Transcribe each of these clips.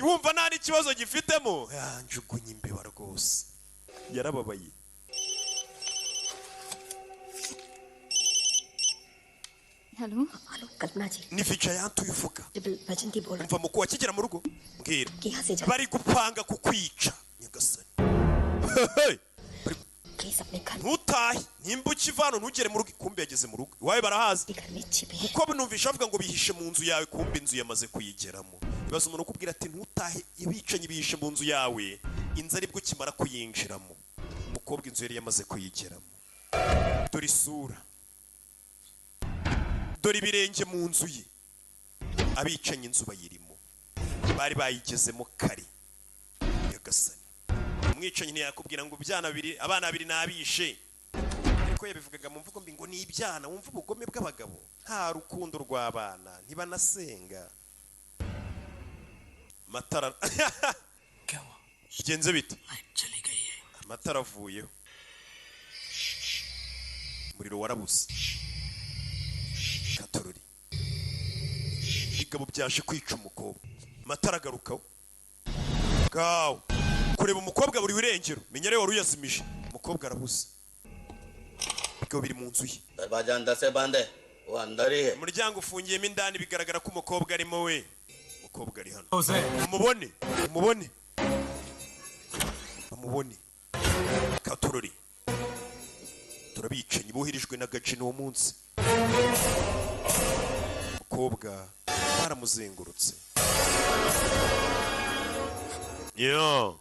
urumva nta n'ikibazo gifitemo yanjugunye imbeba rwose yarababaye. Hello hello Kalpana ji ni Vijayanti uyivuga. बजंती बोल रहा umva muko wakigera mu rugo mbwira कि यहाँ से जा bari gupanga kukwica nyagasani. Please अपने घर ntutahe nimba ukivano ntugere mu rugo. kumbe yageze mu rugo iwawe barahazi घर में छिपे हैं kuko numvisha avuga ngo bihishe mu nzu yawe kumbe inzu yamaze kuyigeramo. bibaza umuntu ukubwira ati ntutahe ibicanyi bihishe mu nzu yawe inzu aribwo kimara kuyinjiramo. umukobwa inzu yari yamaze kuyigeramo. dore isura dore ibirenge mu nzu ye. abicanyi inzu bayirimo bari bayigezemo kare nyagasani. umwicanyi ntiyakubwira ngo abana babiri nabishe ariko yabivugaga mu mvugo mbi ngo ni ibyana. wumva ubugome bw'abagabo nta rukundo rw'abana ntibanasenga. matara bigenze bite amatara avuyeho umuriro warabuze. katorori igabo byaje kwica umukobwa. amatara agarukaho gawo kureba umukobwa buri wirengero menya rero wari uyazimije. umukobwa arabuze igabo biri mu nzu ye. umuryango ufungiyemo indani bigaragara ko umukobwa arimo we. umukobwa ari hano umubone umubone umubone. katorori turabicanyi boherejwe n'agace n'uwo munsi. umukobwa baramuzengurutse. yo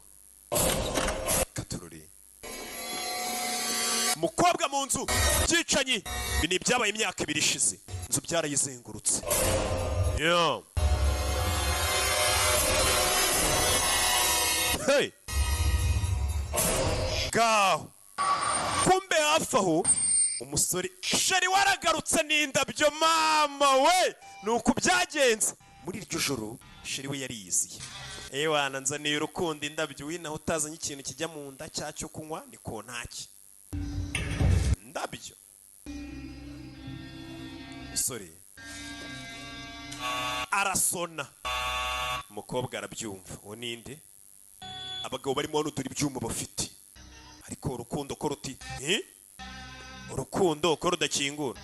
katorori umukobwa mu nzu byicanyi. ibi ni ibyabaye imyaka 2 ishize. inzu byarayizengurutse. yo hey gaho kumbe hafi aho umusore sheri waragarutse n'indabyo mama we. nuko byagenze muri iryo joro sheri we yari yiziye. ewana nzaniye urukundo indabyo winaho utazanye ikintu kijya mu nda cyacyo kunywa ni kontaki ndabyo. umusore arasona umukobwa arabyumva. uwo ninde? abagabo barimo hano turi ibyuma bafite ariko urukundo ko ruti urukundo ko rudakingura.